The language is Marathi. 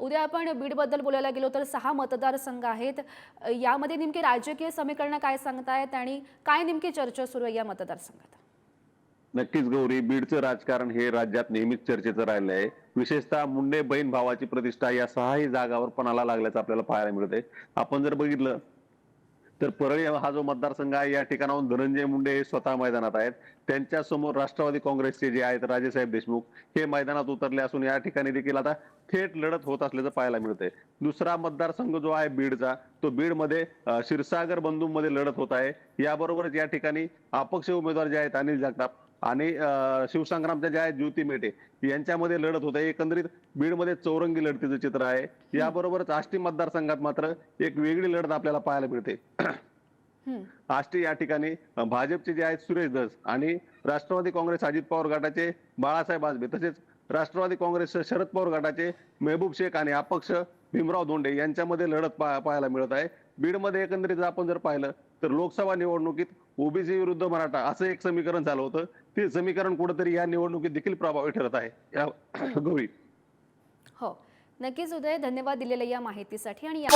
उद्या आपण बीडबद्दल बोलायला गेलो तर 6 मतदारसंघ आहेत। यामध्ये नेमके राजकीय समीकरण काय सांगतायत आणि काय नेमकी चर्चा सुरू आहे या मतदारसंघात? नक्कीच गौरी, बीडचं राजकारण हे राज्यात नेहमीच चर्चेचं राहिलं आहे। विशेषतः मुंडे बहीण भावाची प्रतिष्ठा या 6ही जागावर पणाला लागल्याचं आपल्याला पाहायला मिळतंय। आपण जर बघितलं तर परळी हा जो मतदारसंघ आहे या ठिकाणाहून धनंजय मुंडे हे स्वतः मैदानात आहेत। त्यांच्या समोर राष्ट्रवादी काँग्रेसचे जे आहेत राजेसाहेब देशमुख हे मैदानात उतरले असून या ठिकाणी देखील आता थेट लढत होत असल्याचं पाहायला मिळतंय। दुसरा मतदारसंघ जो आहे बीडचा, तो बीडमध्ये क्षीरसागर बंधूंमध्ये लढत होत आहे। याबरोबरच या ठिकाणी अपक्ष उमेदवार जे आहेत अनिल जगताप आणि शिवसंग्रामच्या ज्या आहेत ज्योती मेटे यांच्यामध्ये लढत होत आहे। एकंदरीत बीडमध्ये चौरंगी लढतीचं चित्र आहे। याबरोबरच आष्टी मतदारसंघात मात्र एक वेगळी लढत आपल्याला पाहायला मिळते। आष्टी या ठिकाणी भाजपचे जे आहेत सुरेश धस आणि राष्ट्रवादी काँग्रेस अजित पवार गटाचे बाळासाहेब आजबे तसेच राष्ट्रवादी काँग्रेस शरद पवार गटाचे महबूब शेख आणि अपक्ष भीमराव धोंडे यांच्यामध्ये लढत पाहायला मिळत आहे। बीडमध्ये एकंदरीत आपण जर पाहिलं तर लोकसभा निवडणुकीत ओबीसी विरुद्ध मराठा असं एक समीकरण झालं होतं। ते समीकरण कुठेतरी या निवडणुकीत देखील प्रभावी ठरत आहे या गौरी। हो, नक्कीच उदय, धन्यवाद दिलेल्या या माहितीसाठी आणि